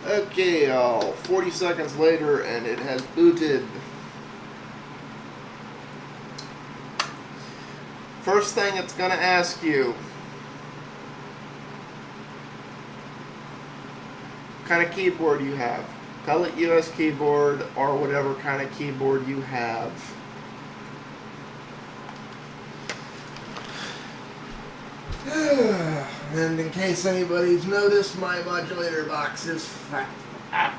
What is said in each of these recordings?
Okay, 40 seconds later, and it has booted. First thing it's going to ask you, what kind of keyboard you have. Pellet US keyboard or whatever kind of keyboard you have. And in case anybody's noticed, my modulator box is fat up.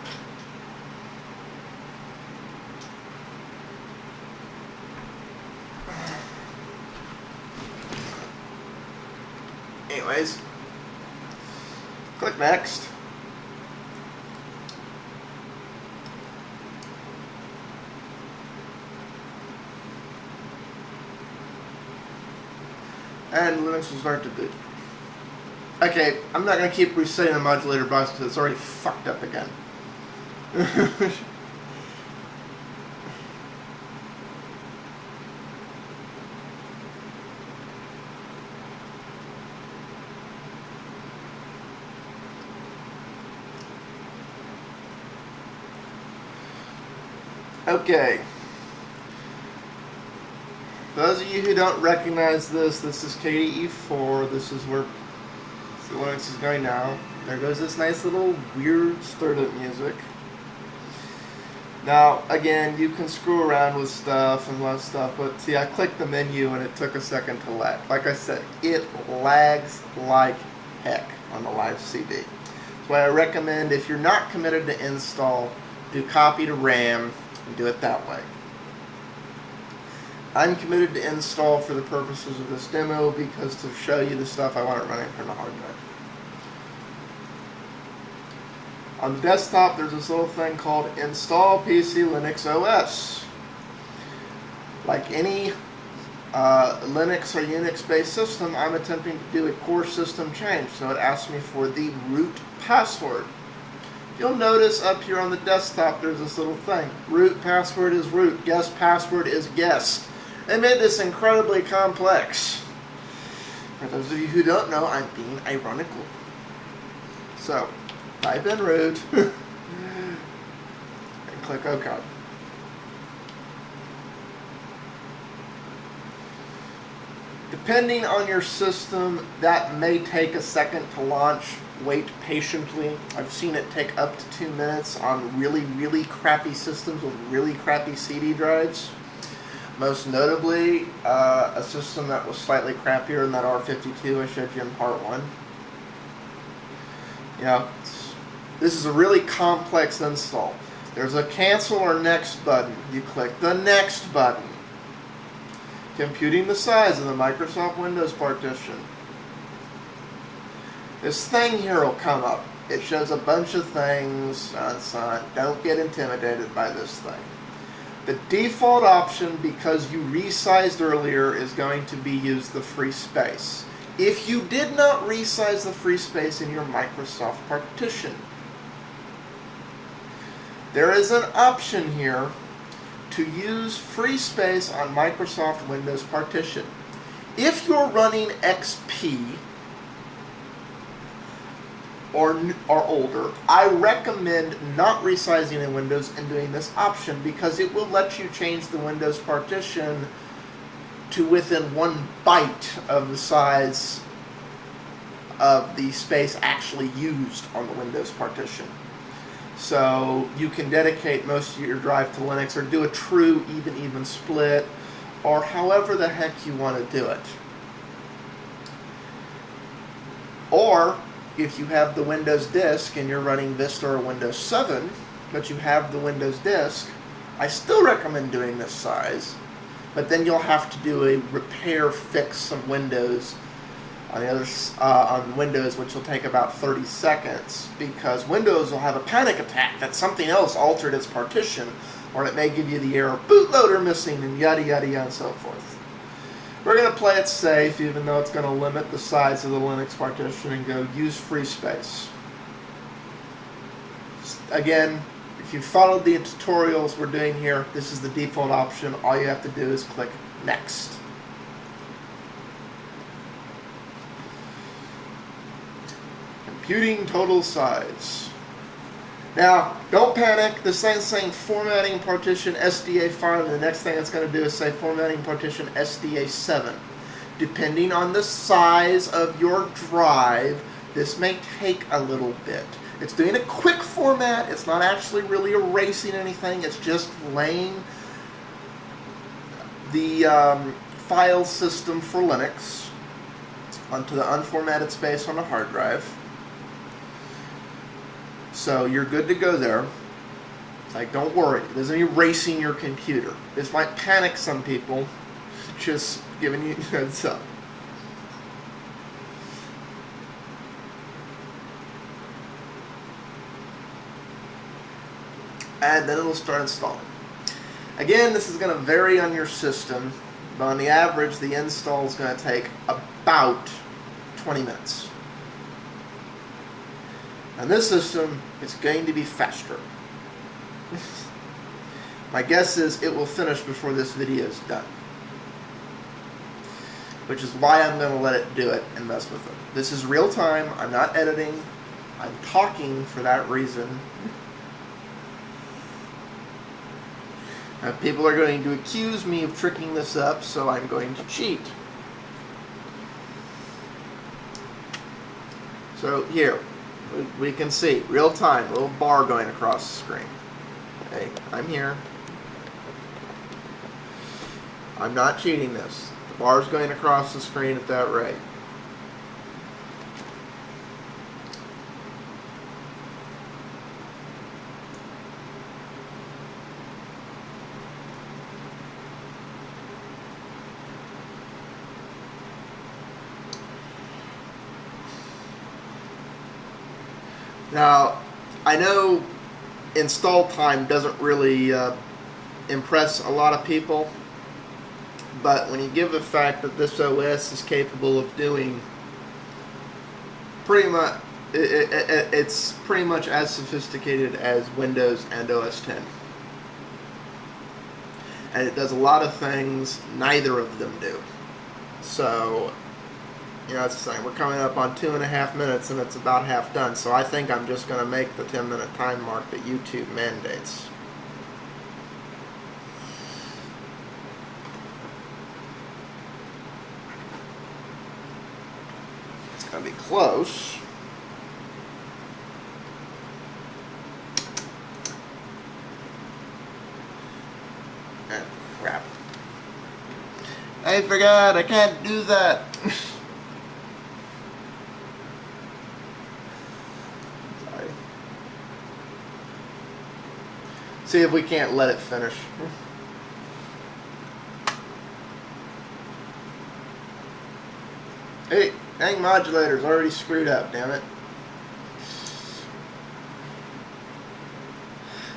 Anyways, click next. And Linux will start to boot. Okay, I'm not going to keep resetting the modulator box because it's already fucked up again. Okay. Those of you who don't recognize this is KDE4. This is where Linux is going now. There goes this nice little weird startup music. Now, again, you can screw around with stuff and love stuff, but see, I clicked the menu and it took a second to lag. Like I said, it lags like heck on the live CD. That's why I recommend, if you're not committed to install, do copy to RAM and do it that way. I'm committed to install for the purposes of this demo because to show you the stuff I want it running from the hard drive. On the desktop, there's this little thing called Install PC Linux OS. Like any Linux or Unix-based system, I'm attempting to do a core system change, so it asks me for the root password. You'll notice up here on the desktop, there's this little thing. Root password is root, guest password is guest. They made this incredibly complex. For those of you who don't know, I'm being ironical. So, type in root and click OK. Depending on your system, that may take a second to launch. Wait patiently. I've seen it take up to 2 minutes on really, really crappy systems with really crappy CD drives. Most notably, a system that was slightly crappier than that R52 I showed you in part 1. You know, this is a really complex install. There's a cancel or next button. You click the next button. Computing the size of the Microsoft Windows partition. This thing here will come up. It shows a bunch of things. Don't get intimidated by this thing. The default option, because you resized earlier, is going to be use the free space. If you did not resize the free space in your Microsoft partition, there is an option here to use free space on Microsoft Windows partition. If you're running XP or older, I recommend not resizing in Windows and doing this option because it will let you change the Windows partition to within 1 byte of the size of the space actually used on the Windows partition. So you can dedicate most of your drive to Linux or do a true even split or however the heck you want to do it. Or if you have the Windows disk and you're running Vista or Windows 7, but you have the Windows disk, I still recommend doing this size, but then you'll have to do a repair fix of Windows on the on Windows, which will take about 30 seconds, because Windows will have a panic attack that something else altered its partition, or it may give you the error bootloader missing and yada yada yada and so forth. We're going to play it safe, even though it's going to limit the size of the Linux partition, and go use free space. Again, if you followed the tutorials we're doing here, this is the default option. All you have to do is click Next. Computing total size. Now, don't panic. This thing's saying formatting partition SDA5, and the next thing it's going to do is say formatting partition SDA7. Depending on the size of your drive, this may take a little bit. It's doing a quick format. It's not actually really erasing anything. It's just laying the file system for Linux onto the unformatted space on the hard drive. So you're good to go there. Like, don't worry. It isn't erasing your computer. This might panic some people. Just giving you a heads up. And then it'll start installing. Again, this is going to vary on your system, but on the average, the install is going to take about 20 minutes. On this system, it's going to be faster. My guess is it will finish before this video is done. Which is why I'm going to let it do it and mess with it. This is real time. I'm not editing. I'm talking for that reason. People are going to accuse me of tricking this up, so I'm going to cheat. So here, we can see, real time, little bar going across the screen. Okay, I'm here. I'm not cheating this. The bar's going across the screen at that rate. Now, I know install time doesn't really impress a lot of people, but when you give the fact that this OS is capable of doing pretty much, it's pretty much as sophisticated as Windows and OS X. And it does a lot of things neither of them do. So, you know, it's the same. We're coming up on 2.5 minutes and it's about half done. So I think I'm just going to make the 10-minute time mark that YouTube mandates. It's going to be close. Oh, crap. I forgot. I can't do that. See if we can't let it finish. Hey, dang modulator's already screwed up, damn it.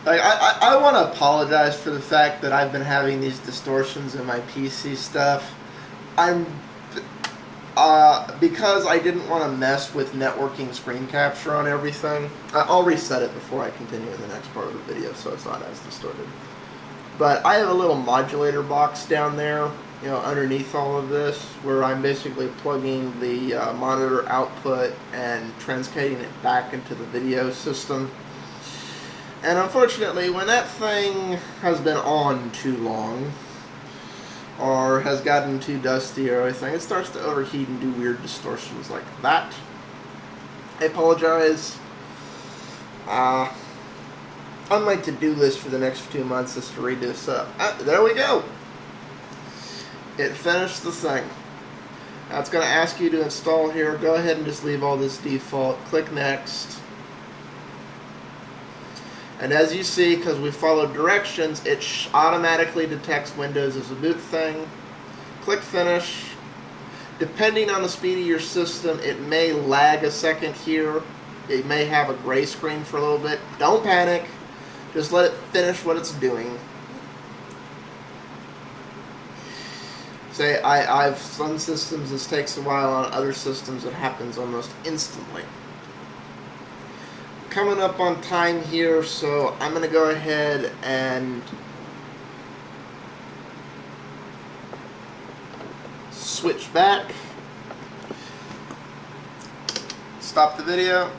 Like, I want to apologize for the fact that I've been having these distortions in my PC stuff. Because I didn't want to mess with networking screen capture on everything. I'll reset it before I continue in the next part of the video so it's not as distorted. But I have a little modulator box down there, you know, underneath all of this, where I'm basically plugging the monitor output and transcoding it back into the video system. And unfortunately, when that thing has been on too long, or has gotten too dusty or anything, it starts to overheat and do weird distortions like that. I apologize. On my to-do list for the next 2 months is to redo this up. There we go. It finished the thing. Now it's going to ask you to install here. Go ahead and just leave all this default. Click Next. And as you see, because we followed directions, it automatically detects Windows as a boot thing. Click Finish. Depending on the speed of your system, it may lag a second here. It may have a gray screen for a little bit. Don't panic. Just let it finish what it's doing. Say, I've some systems this takes a while, on other systems it happens almost instantly. Coming up on time here, so I'm going to go ahead and switch back, stop the video.